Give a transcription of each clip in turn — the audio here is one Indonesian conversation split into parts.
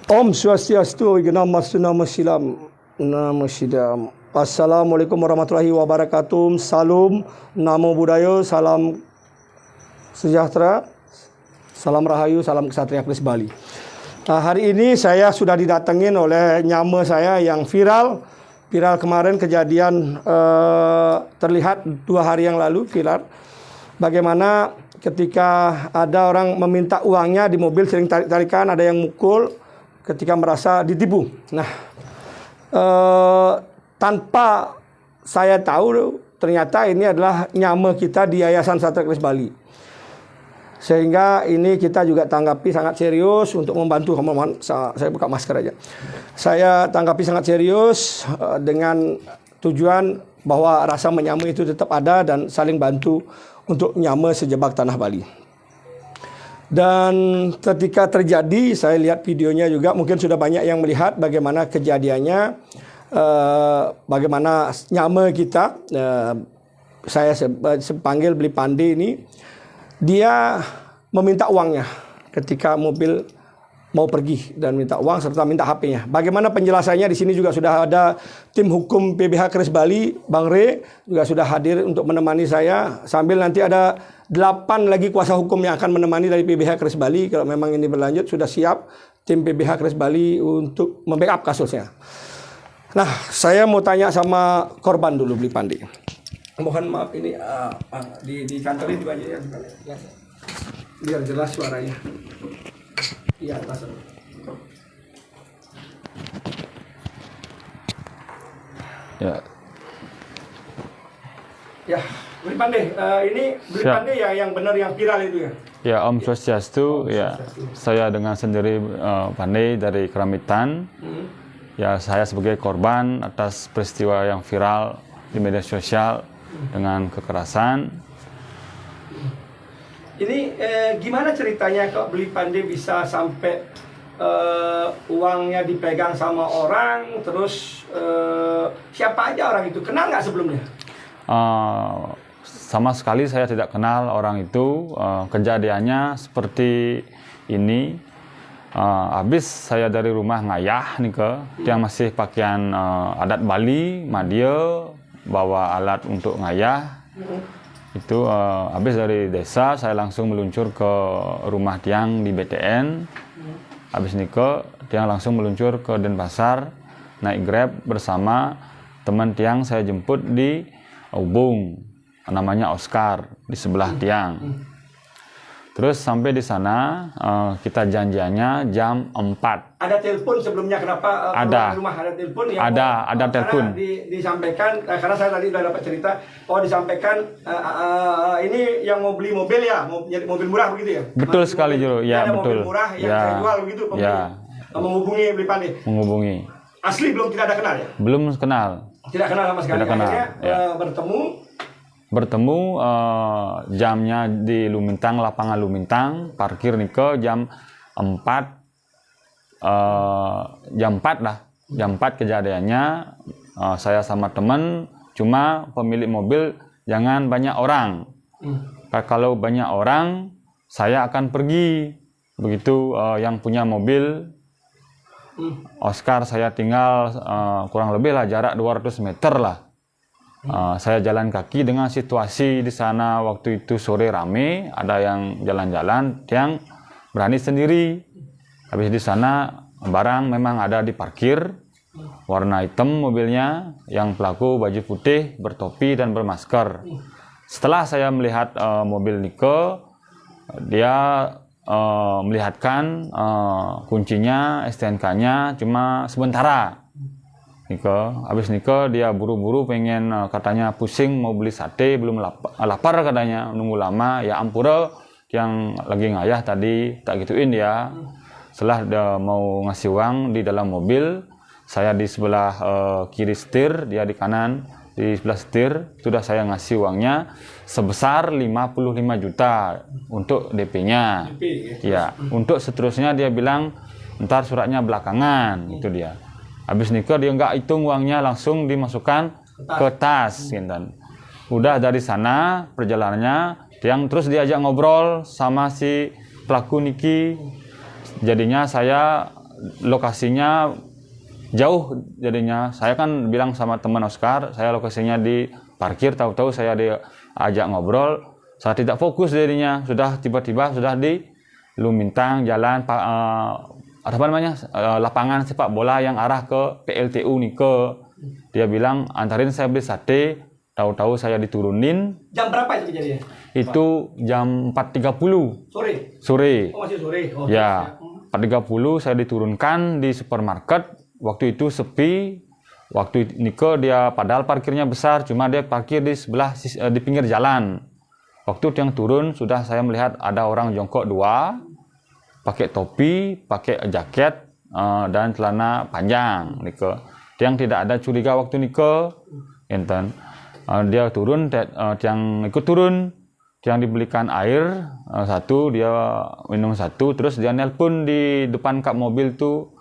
Om Swastiastu, Nama Silam, Nama Sidam. Assalamualaikum warahmatullahi wabarakatuh. Salam, Namo Buddhaya, salam sejahtera, salam rahayu, salam kesatria Kris Bali. Hari ini saya sudah didatengin oleh nyama saya yang viral kemarin kejadian terlihat 2 hari yang lalu viral. Bagaimana ketika ada orang meminta uangnya di mobil sering tarik-tarikan, ada yang mukul ketika merasa ditipu. Nah, tanpa saya tahu ternyata ini adalah nyama kita di Yayasan Satria Kris Bali. Sehingga ini kita juga tanggapi sangat serius untuk membantu. Saya buka masker aja. Saya tanggapi sangat serius dengan tujuan bahwa rasa menyama itu tetap ada dan saling bantu untuk nyama sejebak tanah Bali. Dan ketika terjadi, saya lihat videonya juga, mungkin sudah banyak yang melihat bagaimana kejadiannya, bagaimana nyama kita, saya panggil Beli Pande ini, dia meminta uangnya ketika mobil mau pergi dan minta uang serta minta HP-nya. Bagaimana penjelasannya di sini juga sudah ada tim hukum PBH Kris Bali, Bang Re juga sudah hadir untuk menemani saya, sambil nanti ada 8 lagi kuasa hukum yang akan menemani dari PBH Kris Bali. Kalau memang ini berlanjut, sudah siap tim PBH Kris Bali untuk membackup kasusnya. Nah, saya mau tanya sama korban dulu, Beli Pandi. Mohon maaf ini di kantor ini banyak ya, biar jelas suaranya. Iya, atas. Ya. Ya, Beli Pande, ini Beli Pande ya yang benar yang viral itu ya? Ya, Om Swastiastu. Ya, saya dengan sendiri Pandai dari Keramitan. Ya, saya sebagai korban atas peristiwa yang viral di media sosial dengan kekerasan. Ini gimana ceritanya kok Beli Pande bisa sampai uangnya dipegang sama orang, terus siapa aja orang itu? Kenal nggak sebelumnya? Sama sekali saya tidak kenal orang itu. Kejadiannya seperti ini. Habis saya dari rumah ngayah nih yang masih pakaian adat Bali, Madia, bawa alat untuk ngayah. Itu habis dari desa saya langsung meluncur ke rumah tiang di BTN. Habis nikah tiang langsung meluncur ke Denpasar, naik Grab bersama teman tiang, saya jemput di Ubung, namanya Oscar, di sebelah tiang. Terus sampai di sana kita janjiannya jam 4. Ada telepon sebelumnya, kenapa ada rumah ada telepon ya? Ada telepon. Disampaikan karena saya tadi sudah dapat cerita, disampaikan ini yang mau beli mobil ya, mau jadi mobil murah begitu ya? Betul sekali Juru, ya ada betul. Mobil murah yang ya, saya jual begitu, ya. Menghubungi Beli Pande. Menghubungi. Asli belum, tidak ada kenal ya? Belum kenal. Tidak kenal sama sekali. Tidak kenal. Akhirnya Ya. Bertemu jamnya di Lumintang, lapangan Lumintang, parkir Nike jam 4. Jam 4 lah. Jam 4 kejadiannya, saya sama teman, cuma pemilik mobil jangan banyak orang. Kalau banyak orang, saya akan pergi. Begitu yang punya mobil, Oscar, saya tinggal kurang lebih lah jarak 200 meter lah. Saya jalan kaki dengan situasi di sana waktu itu sore rame, ada yang jalan-jalan, yang berani sendiri. Habis di sana barang memang ada di parkir, warna hitam mobilnya, yang pelaku baju putih, bertopi dan bermasker. Setelah saya melihat mobil Nike, dia melihatkan kuncinya, STNK-nya cuma sementara. Habis Nike dia buru-buru pengen, katanya pusing mau beli sate, belum lapar katanya, nunggu lama, ya ampura yang lagi ngayah tadi tak gituin dia. Setelah dia mau ngasih uang di dalam mobil, saya di sebelah kiri setir, dia di kanan, di sebelah setir, sudah saya ngasih uangnya sebesar 55 juta untuk DP-nya. Ya, untuk seterusnya dia bilang ntar suratnya belakangan, itu dia. Habis nikah dia nggak hitung uangnya, langsung dimasukkan ke tas, gitu. Udah dari sana perjalanannya, yang terus diajak ngobrol sama si pelaku Niki. Jadinya saya lokasinya jauh jadinya. Saya kan bilang sama teman Oscar, saya lokasinya di parkir, tahu-tahu saya diajak ngobrol, saya tidak fokus jadinya. Sudah tiba-tiba sudah di Lumintang jalan apa namanya lapangan sepak bola yang arah ke PLTU Nike. Dia bilang antarin saya beli sate, tahu-tahu saya diturunin. Jam berapa itu kejadian? Itu jam 4.30 sore. Oh, masih sore. Oh, Ya, 4.30 saya diturunkan di supermarket. Waktu itu sepi. Waktu Nike dia padahal parkirnya besar, cuma dia parkir di sebelah di pinggir jalan. Waktu yang turun sudah saya melihat ada orang jongkok dua, pakai topi, pakai jaket dan celana panjang Nike. Yang tidak ada curiga waktu Nike, enten. Dia turun, yang ikut turun. Yang dibelikan air satu, dia minum satu, terus dia nelpon di depan kap mobil tuh.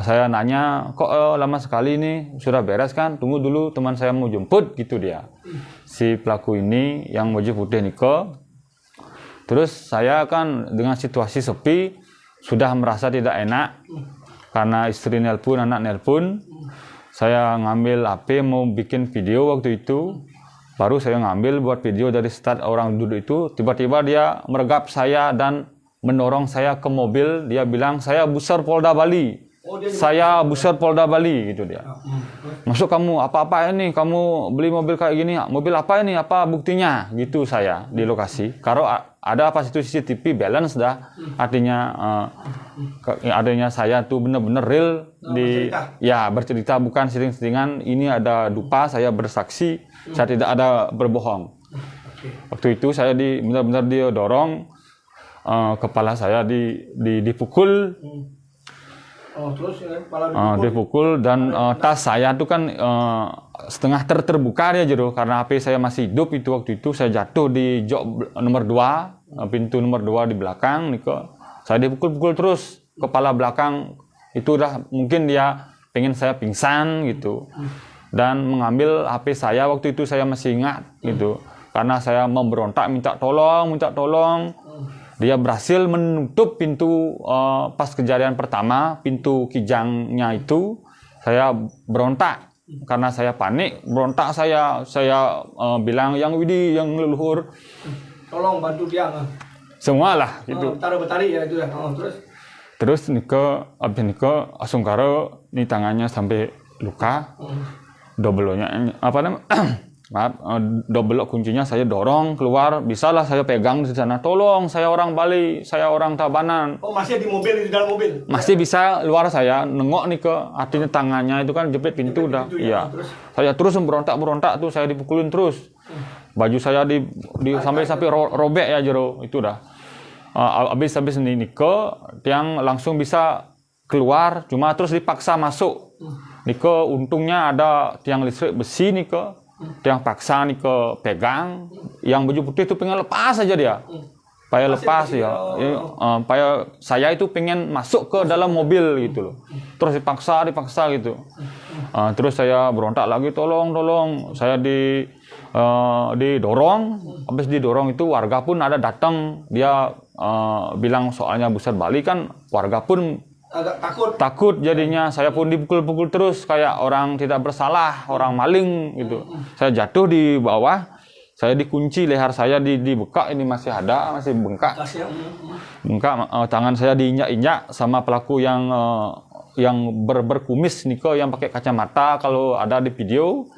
Saya nanya, kok lama sekali ini, sudah beres kan? Tunggu dulu, teman saya mau jemput, gitu dia. Si pelaku ini yang baju putih Nike. Terus saya kan dengan situasi sepi sudah merasa tidak enak karena istri nelpon, anak nelpon. Saya ngambil HP mau bikin video waktu itu. Baru saya ngambil buat video dari start orang duduk itu, tiba-tiba dia meregap saya dan mendorong saya ke mobil. Dia bilang, saya buser Polda Bali. Saya buser Polda Bali, gitu dia. Masuk kamu, apa-apa ini? Kamu beli mobil kayak gini, mobil apa ini? Apa buktinya? Gitu saya di lokasi. Kalau ada pas itu CCTV balance dah, artinya adanya saya tuh benar-benar real bercerita bukan setting-settingan. Ini ada dupa, saya bersaksi, saya tidak ada berbohong. Waktu itu saya benar-benar dia dorong, kepala saya dipukul. Terus kepala dipukul dan tas saya tuh kan setengah terbuka dia jero karena HP saya masih hidup itu. Waktu itu saya jatuh di jok nomor 2, pintu nomor 2 di belakang Niko. Saya dipukul-pukul terus kepala belakang itu udah mungkin dia pengen saya pingsan gitu. Dan mengambil HP saya waktu itu saya masih ingat gitu. Karena saya memberontak minta tolong. Dia berhasil menutup pintu pas kejadian pertama, pintu kijangnya itu. Saya berontak karena saya panik, berontak saya bilang yang Widi, yang leluhur, tolong bantu dia. Semua lah gitu. Betari ya itu ya. Terus abis Nike Asungkaro ini tangannya sampai luka. Dobelnya apa namanya? Maaf, double kuncinya saya dorong keluar, bisalah saya pegang di sana. Tolong, saya orang Bali, saya orang Tabanan. Oh, masih di mobil, di dalam mobil? Masih bisa luar saya nengok nih artinya tangannya itu kan jepit pintu udah. Iya. Saya terus berontak tuh, saya dipukulin terus. Baju saya sampai robek ya jero itu dah. Habis ini Nike yang langsung bisa keluar, cuma terus dipaksa masuk. Nike untungnya ada tiang listrik besi Nike. Yang paksa Nike pegang, yang baju putih itu pengen lepas aja dia, supaya lepas ya, supaya saya itu pengen masuk ke dalam mobil gitu loh, terus dipaksa gitu, terus saya berontak lagi, tolong, saya didorong, habis didorong itu warga pun ada datang, dia bilang soalnya buset Bali kan, warga pun agak takut jadinya. Saya pun dipukul-pukul terus kayak orang tidak bersalah, orang maling gitu. Saya jatuh di bawah, saya dikunci, leher saya dibekak, ini masih bengkak. Tangan saya diinjak-injak sama pelaku yang berkumis Niko, yang pakai kacamata kalau ada di video,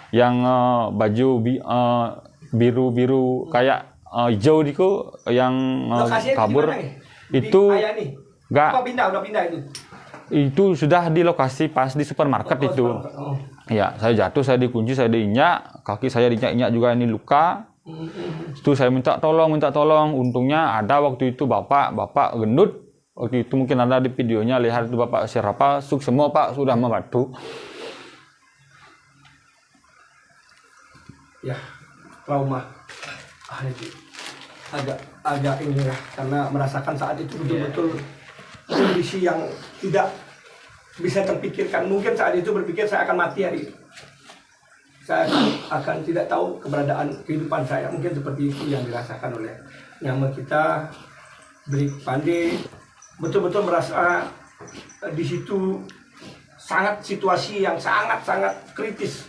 yang baju biru kayak hijau Niko, yang kabur itu. Udah pindah itu? Itu sudah di lokasi pas di supermarket itu. Ya, saya jatuh, saya dikunci, saya diinjak, kaki saya diinjak juga ini luka. Itu saya minta tolong. Untungnya ada waktu itu bapak gendut. Waktu itu mungkin ada di videonya, lihat itu bapak siapa, semua Pak sudah membantu. Ya, trauma. Agak ini ya, karena merasakan saat itu betul-betul kondisi yang tidak bisa terpikirkan. Mungkin saat itu berpikir saya akan mati hari itu. Saya akan tidak tahu keberadaan kehidupan saya. Mungkin seperti itu yang dirasakan oleh nyama kita, Blik Pandi. Betul-betul merasa di situ sangat situasi yang sangat kritis.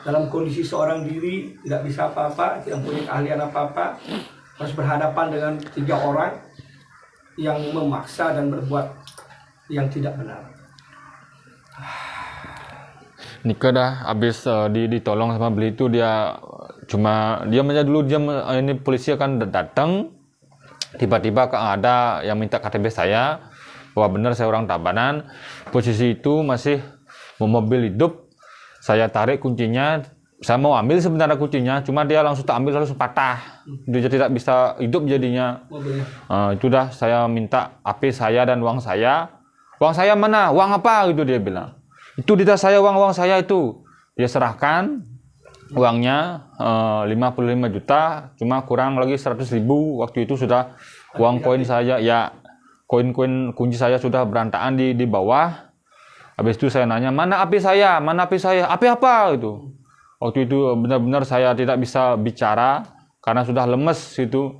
Dalam kondisi seorang diri tidak bisa apa-apa, tidak punya keahlian apa-apa, harus berhadapan dengan 3 orang yang memaksa dan berbuat yang tidak benar. Nika dah habis ditolong sama beli itu, dia aja dulu, ini polisi akan datang, tiba-tiba ada yang minta KTP saya bahwa benar saya orang Tabanan. Posisi itu masih mobil hidup. Saya tarik kuncinya, saya mau ambil sebenarnya kuncinya, cuma dia langsung tak ambil, langsung patah. Dia tidak bisa hidup jadinya. Itu dah saya minta HP saya dan uang saya. Uang saya mana? Uang apa? Gitu dia bilang. Itu di tas saya, uang saya itu. Dia serahkan uangnya 55 juta, cuma kurang lagi 100.000. Waktu itu sudah uang koin saya, ya koin-koin kunci saya sudah berantakan di bawah. Habis itu saya nanya, mana api saya? Api apa? Gitu. Waktu itu benar-benar saya tidak bisa bicara karena sudah lemes itu.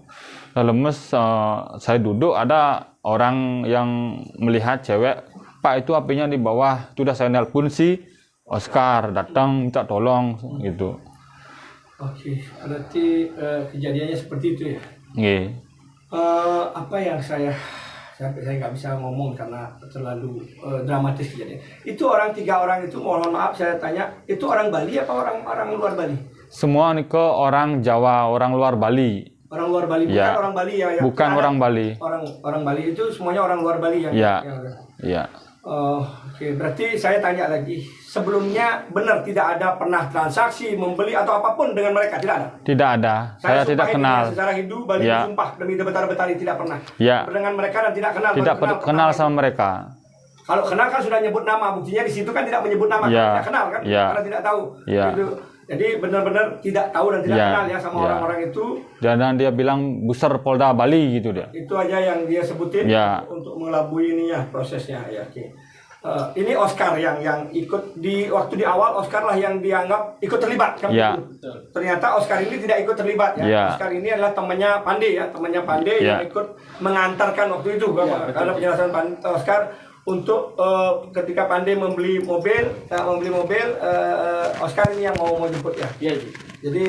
Saya duduk, ada orang yang melihat cewek, Pak itu apinya di bawah. Itu udah saya nelpon si Oscar, datang minta tolong gitu. Oke, berarti kejadiannya seperti itu ya? Iya. Apa yang saya nggak bisa ngomong karena terlalu dramatis kejadian. Itu 3 orang itu, mohon maaf saya tanya, itu orang Bali apa orang luar Bali? Semua nih orang Jawa, orang luar Bali. Orang luar Bali, bukan Ya. orang Bali ya? Bukan orang Bali. Orang Bali itu semuanya orang luar Bali yang. Ya. Ya. Oke, berarti saya tanya lagi, sebelumnya benar tidak ada pernah transaksi membeli atau apapun dengan mereka, tidak ada? Tidak ada, saya tidak kenal. Secara Hindu, Bali Ya. sumpah demi Betara-Betari tidak pernah. Ya. Dengan mereka dan tidak kenal. Tidak kenal sama mereka. Kalau kenal kan sudah nyebut nama, buktinya di situ kan tidak menyebut nama, Ya. tidak kenal kan, Ya. karena tidak tahu. Ya. Gitu. Jadi benar-benar tidak tahu dan tidak Ya. kenal ya sama Ya. orang-orang itu. Dan dia bilang Buser Polda Bali gitu dia. Itu aja yang dia sebutin Ya. untuk mengelabui ini ya prosesnya ya. Oke. Ini Oscar yang ikut waktu di awal, Oscar lah yang dianggap ikut terlibat kan? Ya. Ternyata Oscar ini tidak ikut terlibat ya. Ya. Oscar ini adalah temannya Pandey ya, Ya. yang ikut mengantarkan waktu itu. Ada penjelasan Oscar untuk ketika Pandey membeli mobil, Oscar ini yang mau jemput ya. Iya. Jadi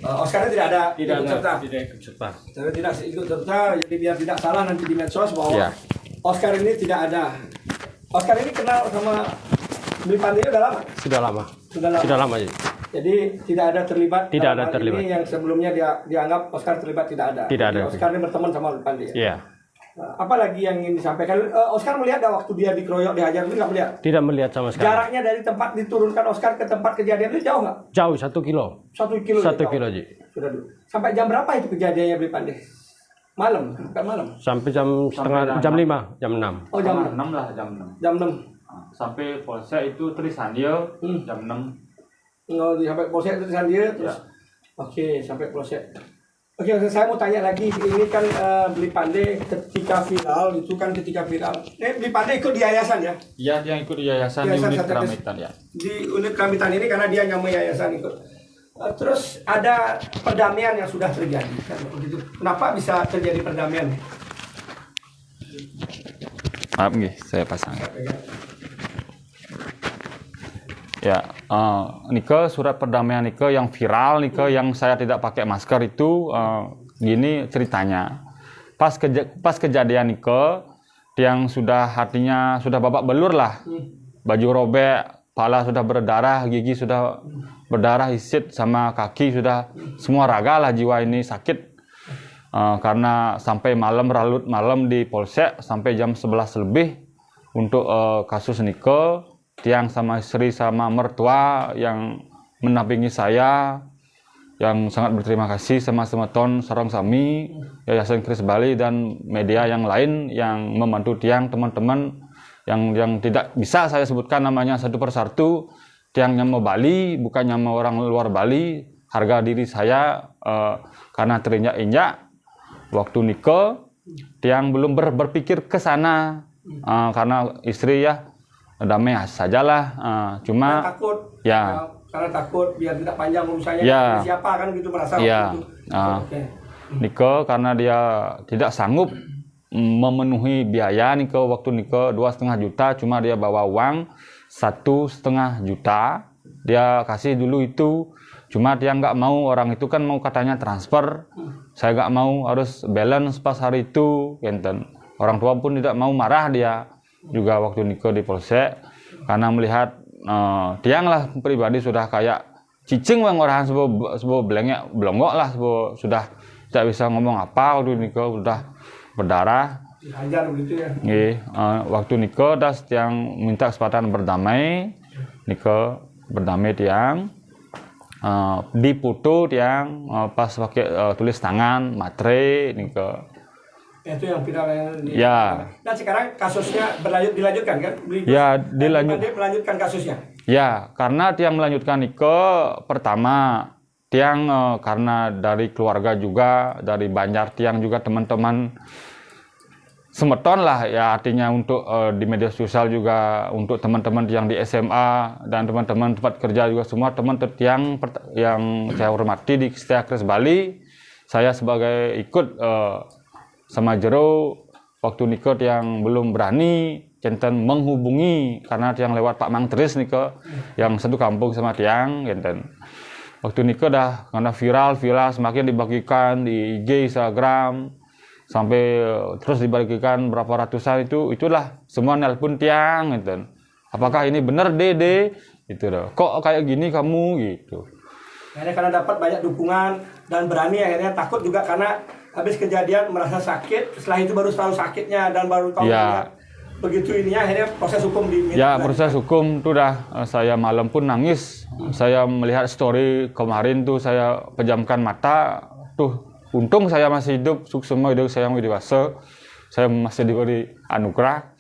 Oscar tidak ada ikut serta. Tidak ikut serta. Tidak ikut serta, jadi biar tidak salah nanti di medsos bahwa Ya. Oscar ini tidak ada. Oscar ini kenal sama Beli Pandey udah lama? Sudah lama. Sudah lama. Ya. Jadi tidak ada terlibat. Tidak dalam ada hal terlibat. Ini yang sebelumnya dianggap Oscar terlibat tidak ada. Tidak Jadi ada. Oscar ini berteman sama Beli Pandey. Iya. Apalagi yang ingin disampaikan? Oscar melihat ada waktu dia dikeroyok, dihajar itu nggak melihat? Tidak melihat sama sekali. Jaraknya dari tempat diturunkan Oscar ke tempat kejadian itu jauh nggak? Jauh 1 kilo. 1 kilo. 1 jauh. kilo, Ji. Sudah dulu. Sampai jam berapa itu kejadiannya Beli Pandey? Malam, bukan malam. Sampai jam 5, jam 6. Oh jam 6. 6 lah, jam 6. Jam 6. Sampai polsek itu Trisandia jam 6. Sampai polsek itu dia terus. Oke, sampai polsek. Oke, saya mau tanya lagi, ini kan Beli Pandey ketika viral itu kan Beli Pandey ikut di yayasan ya? Iya, dia ikut di yayasan di Yayasan unit Satya Keramitan ya. Di unit Keramitan ini karena dia nyamuk yayasan ikut. Terus ada perdamaian yang sudah terjadi kan begitu. Kenapa bisa terjadi perdamaian? Maaf nih, saya pasang. Ya, Nike surat perdamaian Nike yang viral Nike yang saya tidak pakai masker itu gini ceritanya. Pas kejadian Nike yang sudah hatinya sudah babak belur lah, baju robek, kepala sudah berdarah, gigi sudah berdarah, isit sama kaki sudah semua raga lah, jiwa ini sakit karena sampai larut malam di polsek sampai jam 11 lebih untuk kasus Nike. Tiang sama istri sama mertua yang menampingi saya, yang sangat berterima kasih sama Semeton Sarong Sami, Yayasan Kris Bali dan media yang lain yang membantu Tiang, teman-teman yang tidak bisa saya sebutkan namanya satu persatu. Tiang nyama Bali, bukan nyama orang luar Bali. Harga diri saya karena terinjak-injak waktu nikah, Tiang belum berpikir ke sana karena istri ya damai sajalah, cuma takut ya karena takut biar tidak panjang urusannya ya, siapa kan gitu merasa ya, waktu itu. nikah karena dia tidak sanggup memenuhi biaya nih ke waktu nih ke 2,5 juta, cuma dia bawa uang 1,5 juta, dia kasih dulu itu, cuma dia nggak mau, orang itu kan mau katanya transfer, saya nggak mau, harus balance pas hari itu, enten. Orang tua pun tidak mau, marah dia juga waktu nikah di polsek, karena melihat tiang lah pribadi sudah kayak cicing bang orang sebuah belengek belonggok lah, sudah tidak bisa ngomong apa waktu nikah, udah berdarah. Dihajar begitu ya. Waktu nikah das tiang minta kesempatan berdamai, nikah berdamai tiang, dipoto tiang pas pakai tulis tangan matre nikah. Itu yang viral ya. Dan sekarang kasusnya dilanjutkan kan? Ya, melanjutkan kasusnya. Ya, karena tiang melanjutkan nikah pertama tiang karena dari keluarga juga, dari Banjar tiang juga teman-teman semeton lah ya, artinya untuk di media sosial juga, untuk teman-teman yang di SMA dan teman-teman tempat kerja juga, semua teman tiang yang saya hormati di Setia Kris Bali, saya sebagai ikut sama jero waktu nikah yang belum berani centen menghubungi karena tiang lewat Pak Mang Teris nikah yang satu kampung sama tiang centen. Waktu nikah dah karena viral semakin dibagikan di IG, Instagram, sampai terus dibagikan berapa ratusan, itulah semua nelpon tiang gitu. Apakah ini benar Dede? Gitu loh. Kok kayak gini kamu gitu. Akhirnya karena dapat banyak dukungan dan berani, akhirnya takut juga karena habis kejadian merasa sakit, setelah itu baru tahu sakitnya dan baru tahu begitu ininya, akhirnya proses hukum proses hukum tuh dah saya malam pun nangis. Saya melihat story kemarin tuh, saya pejamkan mata tuh. Untung saya masih hidup, semua hidup saya masih dewasa, saya masih diberi anugerah.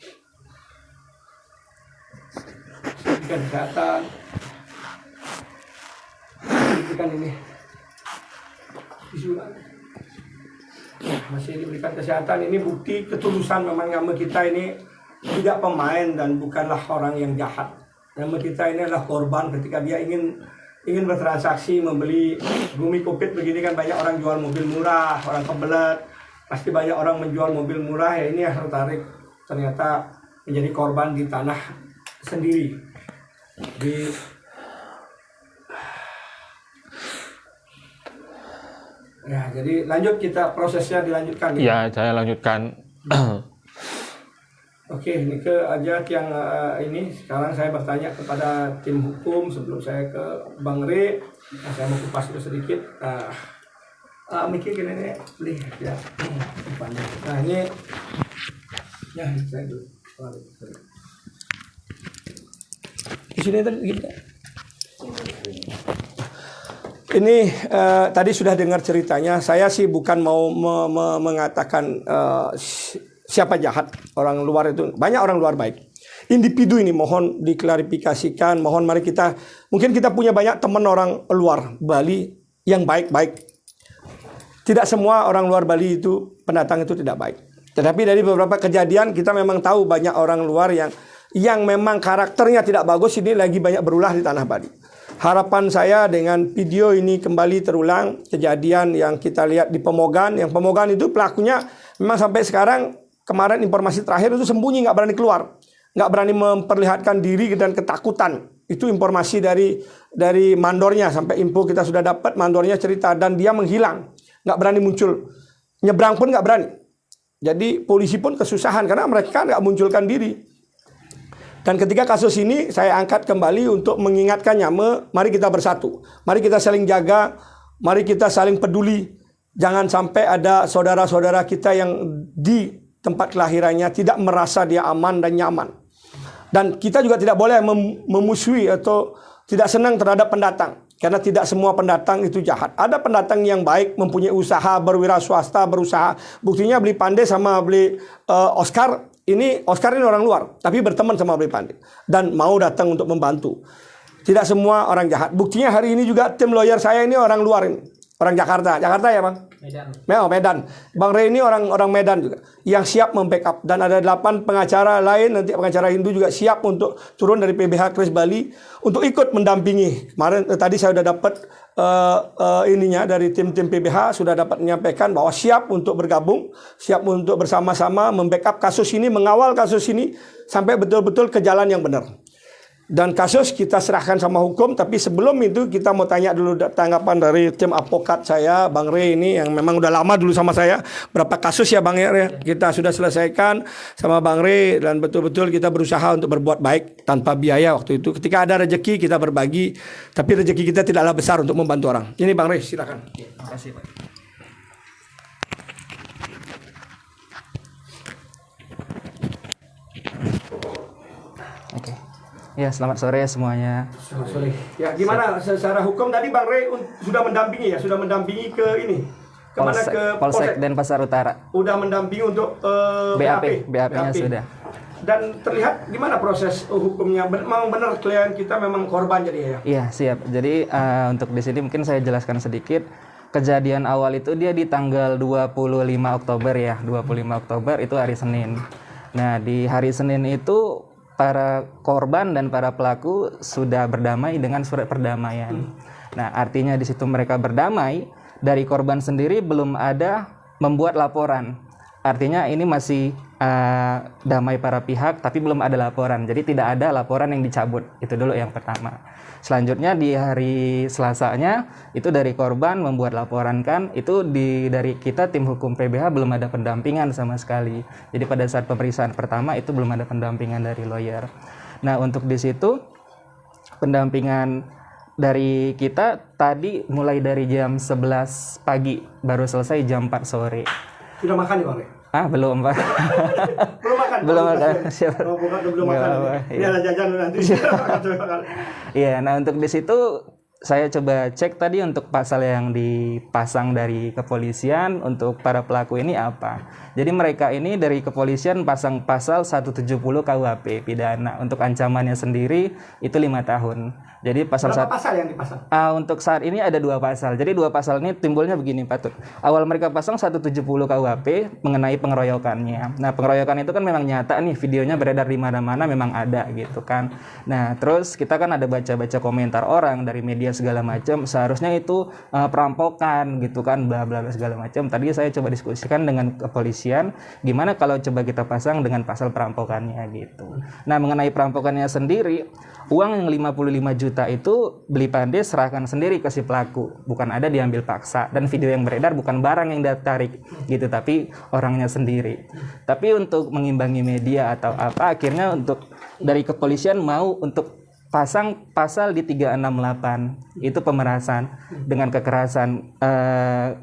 Diberikan kesehatan, diberikan ini, masih diberikan kesehatan. Ini bukti ketulusan memang nama kita ini tidak pemain dan bukanlah orang yang jahat. Nama kita ini adalah korban ketika dia ingin bertransaksi, membeli bumi kopit begini kan, banyak orang jual mobil murah, orang kebelet, pasti banyak orang menjual mobil murah ya, ini yang tertarik ternyata menjadi korban di tanah sendiri. Ya, jadi lanjut kita prosesnya dilanjutkan. Ya, saya lanjutkan. Oke, ini ke aja yang ini. Sekarang saya bertanya kepada tim hukum sebelum saya ke Bang Re. Saya mau kupas dulu sedikit. Mikir gini nih, beli ya. Nah ini, ya saya dulu. Di sini tadi gitu. Ini tadi sudah dengar ceritanya. Saya sih bukan mau mengatakan siapa jahat, orang luar itu, banyak orang luar baik. Individu ini mohon diklarifikasikan, mohon mari mungkin kita punya banyak teman orang luar Bali yang baik-baik. Tidak semua orang luar Bali itu, pendatang itu tidak baik. Tetapi dari beberapa kejadian kita memang tahu banyak orang luar yang memang karakternya tidak bagus, ini lagi banyak berulah di tanah Bali. Harapan saya dengan video ini kembali terulang kejadian yang kita lihat di Pemogan. Yang Pemogan itu pelakunya memang sampai sekarang, kemarin informasi terakhir itu sembunyi, nggak berani keluar, nggak berani memperlihatkan diri dan ketakutan. Itu informasi dari mandornya, sampai info kita sudah dapat, mandornya cerita, dan dia menghilang, nggak berani muncul, nyebrang pun nggak berani. Jadi polisi pun kesusahan karena mereka nggak munculkan diri. Dan ketika kasus ini saya angkat kembali untuk mengingatkannya, mari kita bersatu, mari kita saling jaga, mari kita saling peduli. Jangan sampai ada saudara-saudara kita yang di tempat kelahirannya tidak merasa dia aman dan nyaman. Dan kita juga tidak boleh memusuhi atau tidak senang terhadap pendatang. Karena tidak semua pendatang itu jahat. Ada pendatang yang baik, mempunyai usaha, berwira swasta, berusaha. Buktinya beli Pandai sama beli Oscar. Oscar ini orang luar, tapi berteman sama beli Pandai. Dan mau datang untuk membantu. Tidak semua orang jahat. Buktinya hari ini juga tim lawyer saya ini orang luar ini. Orang Jakarta. Jakarta ya, Bang? Medan. Bang Ray ini orang Medan juga yang siap membackup, dan ada 8 pengacara lain, nanti pengacara Hindu juga siap untuk turun dari PBH Kris Bali untuk ikut mendampingi. Kemarin tadi saya sudah dapat ininya dari tim-tim PBH, sudah dapat menyampaikan bahwa siap untuk bergabung, siap untuk bersama-sama membackup kasus ini, mengawal kasus ini sampai betul-betul ke jalan yang benar. Dan kasus kita serahkan sama hukum, tapi sebelum itu kita mau tanya dulu tanggapan dari tim advokat saya, Bang Ray ini yang memang udah lama dulu sama saya. Berapa kasus ya Bang Ray? Kita sudah selesaikan sama Bang Ray, dan betul-betul kita berusaha untuk berbuat baik tanpa biaya waktu itu. Ketika ada rezeki kita berbagi, tapi rezeki kita tidaklah besar untuk membantu orang. Ini Bang Ray, silakan. Terima kasih Pak. Oke. Ya, selamat sore semuanya. Selamat sore. Ya, gimana secara hukum tadi Bang Ray sudah mendampingi ya, sudah mendampingi ke ini. Kemana ke Polsek Denpasar Utara. Udah mendampingi untuk BAP-nya sudah. Dan terlihat gimana proses hukumnya? Memang benar klien kita memang korban jadi ya? Iya, siap. Jadi untuk di sini mungkin saya jelaskan sedikit. Kejadian awal itu dia di tanggal 25 Oktober ya. 25 Oktober itu hari Senin. Nah, di hari Senin itu para korban dan para pelaku sudah berdamai dengan surat perdamaian. Nah, artinya di situ mereka berdamai, dari korban sendiri belum ada membuat laporan. Artinya ini masih damai para pihak, tapi belum ada laporan. Jadi tidak ada laporan yang dicabut. Itu dulu yang pertama. Selanjutnya di hari Selasanya itu dari korban membuat laporan kan. Itu dari kita tim hukum PBH belum ada pendampingan sama sekali. Jadi pada saat pemeriksaan pertama itu belum ada pendampingan dari lawyer. Nah, untuk di situ pendampingan dari kita tadi mulai dari jam 11 pagi baru selesai jam 4 sore. Sudah makan ya Bang Ray? Belum Pak. Belum makan? Belum makan. Siapa? Belum makan. Ini ada jajan nanti. Iya, nah untuk di situ saya coba cek tadi untuk pasal yang dipasang dari kepolisian untuk para pelaku ini apa. Jadi mereka ini dari kepolisian pasang pasal 170 KUHP pidana. Untuk ancamannya sendiri itu 5 tahun. Jadi pasal berapa pasal yang dipasang? Untuk saat ini ada 2 pasal. Jadi 2 pasal ini timbulnya begini Pak Tut. Awal mereka pasang 170 KUHP mengenai pengeroyokannya. Nah, pengeroyokan itu kan memang nyata nih, videonya beredar di mana-mana, memang ada gitu kan. Nah, terus kita kan ada baca-baca komentar orang dari media segala macam, seharusnya itu perampokan gitu kan, bla bla segala macam. Tadi saya coba diskusikan dengan kepolisian, gimana kalau coba kita pasang dengan pasal perampokannya gitu. Nah, mengenai perampokannya sendiri, uang yang 55 juta itu beli pandai serahkan sendiri ke si pelaku, bukan ada diambil paksa, dan video yang beredar bukan barang yang ditarik gitu, tapi orangnya sendiri. Tapi untuk mengimbangi media atau apa, akhirnya untuk dari kepolisian mau untuk pasang pasal di 368 itu pemerasan dengan kekerasan,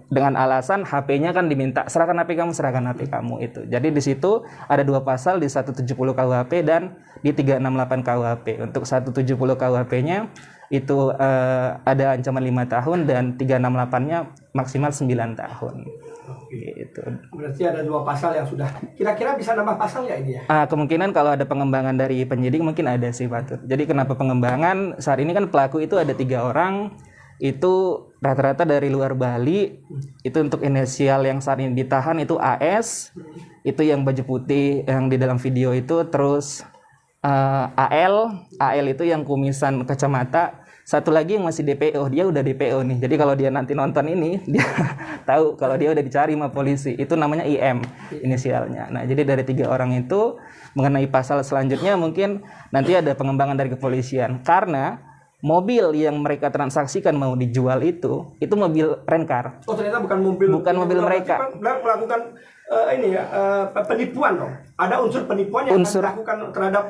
dengan alasan HP-nya kan diminta serahkan HP kamu itu. Jadi di situ ada 2 pasal di 170 KUHP dan di 368 KUHP. Untuk 170 KUHP-nya itu ada ancaman 5 tahun dan 368-nya maksimal 9 tahun. Gitu. Berarti ada 2 pasal yang sudah. Kira-kira bisa nambah pasal ya ini ya? Kemungkinan kalau ada pengembangan dari penyidik mungkin ada sih Pak Tut. Jadi kenapa pengembangan? Saat ini kan pelaku itu ada 3 orang. Itu rata-rata dari luar Bali. Itu untuk inisial yang saat ini ditahan itu AS. Itu yang baju putih yang di dalam video itu. Terus AL itu yang kumisan kacamata. Satu lagi yang masih DPO, dia udah DPO nih. Jadi kalau dia nanti nonton ini, dia tahu kalau dia udah dicari sama polisi. Itu namanya IM inisialnya. Nah, jadi dari 3 orang itu mengenai pasal selanjutnya mungkin nanti ada pengembangan dari kepolisian. Karena mobil yang mereka transaksikan mau dijual itu mobil rencar. Oh, ternyata bukan mobil mereka. Melakukan penipuan dong. Ada unsur penipuan yang dilakukan terhadap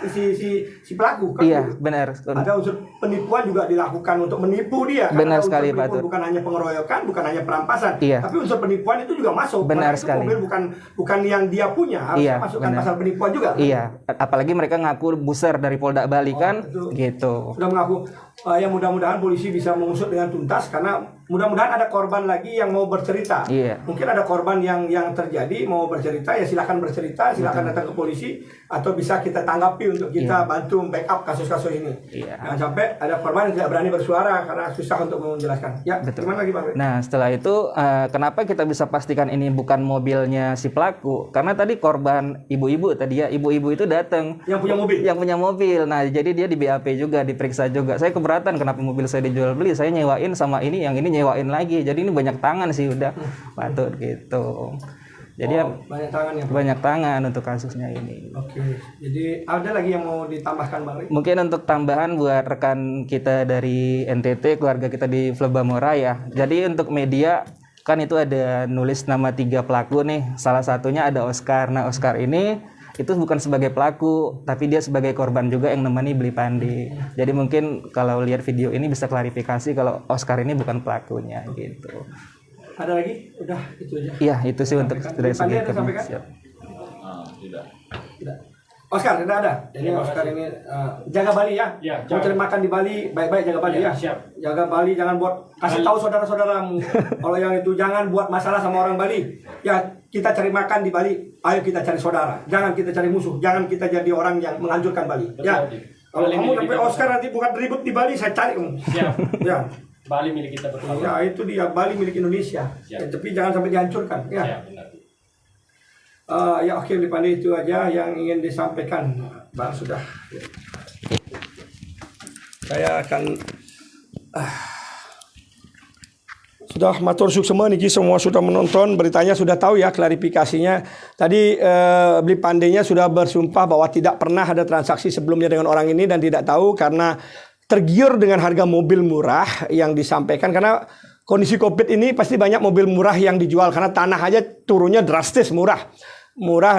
si pelaku kan? Iya, benar. Ada unsur penipuan juga dilakukan untuk menipu dia. Benar sekali Pak Tut. Bukan hanya pengeroyokan, bukan hanya perampasan, iya. Tapi unsur penipuan itu juga masuk. Benar itu sekali. Mobil bukan yang dia punya, harus masukkan pasal penipuan juga. Kan? Iya, apalagi mereka ngaku buser dari Polda Bali kan, gitu. Sudah mengaku. Ya mudah-mudahan polisi bisa mengusut dengan tuntas karena mudah-mudahan ada korban lagi yang mau bercerita. Iya. Mungkin ada korban yang terjadi mau bercerita, ya silakan bercerita, silakan datang ke polisi atau bisa kita tanggapi untuk kita bantu backup kasus-kasus ini. Iya. Jangan sampai ada korban yang tidak berani bersuara karena susah untuk menjelaskan. Ya, gimana lagi Bang? Nah, setelah itu kenapa kita bisa pastikan ini bukan mobilnya si pelaku? Karena tadi korban ibu-ibu tadi ya, ibu-ibu itu datang Yang punya mobil. yang punya mobil. Nah, jadi dia di BAP juga, diperiksa juga. Saya keberatan kenapa mobil saya dijual beli, saya nyewain sama ini, yang ini nyewain lagi. Jadi ini banyak tangan sih udah patut gitu. Jadi Banyak tangan ya. banyak tangan untuk kasusnya ini. Oke. Jadi ada lagi yang mau ditambahkan Bang? Mungkin untuk tambahan buat rekan kita dari NTT, keluarga kita di Flebamora ya. Jadi untuk media kan itu ada nulis nama 3 pelaku nih. Salah satunya ada Oscar. Nah, Oscar ini itu bukan sebagai pelaku, tapi dia sebagai korban juga yang nemani Beli Pandi. Jadi mungkin kalau lihat video ini bisa klarifikasi kalau Oscar ini bukan pelakunya gitu. Ada lagi? Udah itu aja. Iya, itu sih untuk dari Beli Pandi segi ada kami. sampaikan? Siap. Tidak. Oscar tidak ada. Jadi Oscar ini jaga Bali ya. Mau cari makan di Bali, baik-baik jaga Bali ya. Siap. Jaga Bali, jangan kasih tahu saudara-saudaramu kalau yang itu, jangan buat masalah sama orang Bali. Ya, kita cari makan di Bali, ayo kita cari saudara. Jangan kita cari musuh, jangan kita jadi orang yang menghancurkan Bali. Ya. Kalau kamu sampai Oscar nanti bukan ribut di Bali, saya cari kamu. Siap. Ya. Bali milik kita bersama. Ya, itu dia, Bali milik Indonesia. Ya, tapi jangan sampai dihancurkan. Ya. Siap, benar. Ya oke, Beli Pandi, itu aja yang ingin disampaikan Bang, sudah. Saya akan sudah matur suksema niki, semua sudah menonton, beritanya sudah tahu ya, klarifikasinya. Tadi Beli Pandinya sudah bersumpah bahwa tidak pernah ada transaksi sebelumnya dengan orang ini dan tidak tahu karena tergiur dengan harga mobil murah yang disampaikan. Karena kondisi Covid ini pasti banyak mobil murah yang dijual karena tanah aja turunnya drastis murah,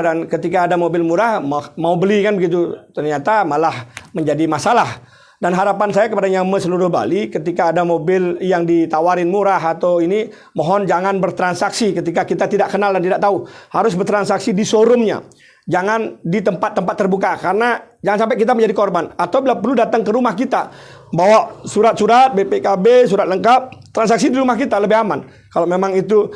dan ketika ada mobil murah mau beli kan begitu, ternyata malah menjadi masalah. Dan harapan saya kepada Nyame seluruh Bali, ketika ada mobil yang ditawarin murah atau ini, mohon jangan bertransaksi ketika kita tidak kenal dan tidak tahu. Harus bertransaksi di showroomnya, jangan di tempat-tempat terbuka, karena jangan sampai kita menjadi korban. Atau bila perlu datang ke rumah kita, bawa surat-surat BPKB, surat lengkap, transaksi di rumah kita lebih aman. Kalau memang itu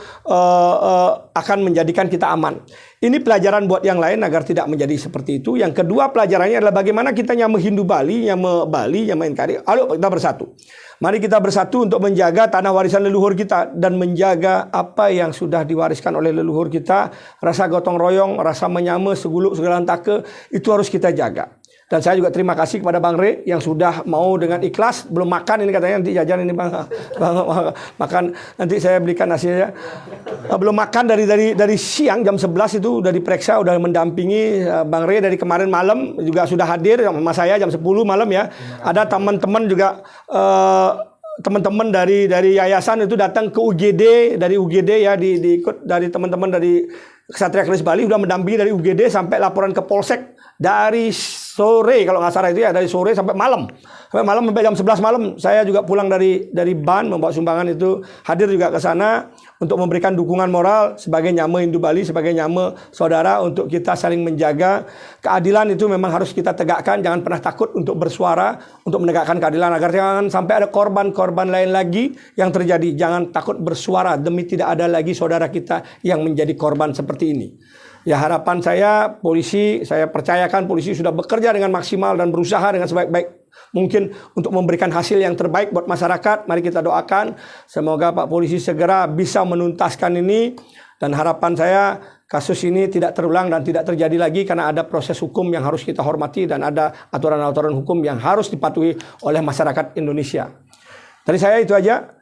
akan menjadikan kita aman. Ini pelajaran buat yang lain agar tidak menjadi seperti itu. Yang kedua pelajarannya adalah bagaimana kita Nyame Hindu Bali, Nyame NKRI. Ayo kita bersatu. Mari kita bersatu untuk menjaga tanah warisan leluhur kita dan menjaga apa yang sudah diwariskan oleh leluhur kita. Rasa gotong royong, rasa menyame, seguluk segala antake, itu harus kita jaga. Dan saya juga terima kasih kepada Bang Re yang sudah mau dengan ikhlas, belum makan ini katanya, nanti jajan ini Bang makan, nanti saya belikan hasilnya. Belum makan dari siang jam 11 itu udah diperiksa, udah mendampingi Bang Re dari kemarin malam, juga sudah hadir sama saya jam 10 malam ya. Ada teman-teman juga teman-teman dari yayasan itu datang ke UGD, dari UGD ya, diikut dari teman-teman dari Ksatria Keris Bali, udah mendampingi dari UGD sampai laporan ke Polsek dari sore kalau nggak salah itu ya, dari sore sampai malam sampai jam 11 malam. Saya juga pulang dari BAN membawa sumbangan itu, hadir juga ke sana untuk memberikan dukungan moral sebagai Nyame Hindu Bali, sebagai Nyame saudara, untuk kita saling menjaga keadilan. Itu memang harus kita tegakkan, jangan pernah takut untuk bersuara untuk menegakkan keadilan agar jangan sampai ada korban-korban lain lagi yang terjadi. Jangan takut bersuara demi tidak ada lagi saudara kita yang menjadi korban seperti ini. Ya, harapan saya polisi, saya percayakan polisi sudah bekerja dengan maksimal dan berusaha dengan sebaik-baik mungkin untuk memberikan hasil yang terbaik buat masyarakat. Mari kita doakan semoga Pak Polisi segera bisa menuntaskan ini, dan harapan saya kasus ini tidak terulang dan tidak terjadi lagi, karena ada proses hukum yang harus kita hormati dan ada aturan-aturan hukum yang harus dipatuhi oleh masyarakat Indonesia. Dari saya itu aja.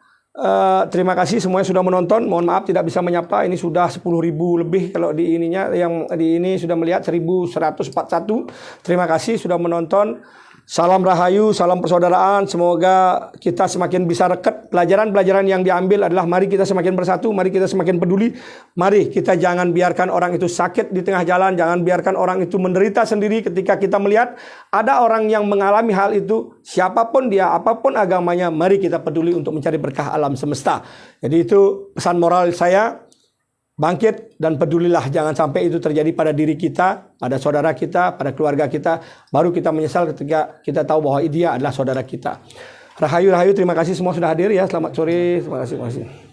Terima kasih semuanya sudah menonton. Mohon maaf tidak bisa menyapa. Ini sudah 10.000 lebih kalau di ininya, yang di ini sudah melihat 1141. Terima kasih sudah menonton. Salam Rahayu, salam persaudaraan. Semoga kita semakin bisa rekat. Pelajaran-pelajaran yang diambil adalah mari kita semakin bersatu, mari kita semakin peduli. Mari kita jangan biarkan orang itu sakit di tengah jalan, jangan biarkan orang itu menderita sendiri ketika kita melihat ada orang yang mengalami hal itu. Siapapun dia, apapun agamanya, mari kita peduli untuk mencari berkah alam semesta. Jadi itu pesan moral saya. Bangkit dan pedulilah, jangan sampai itu terjadi pada diri kita, pada saudara kita, pada keluarga kita. Baru kita menyesal ketika kita tahu bahwa dia adalah saudara kita. Rahayu, terima kasih semua sudah hadir ya. Selamat sore, terima kasih.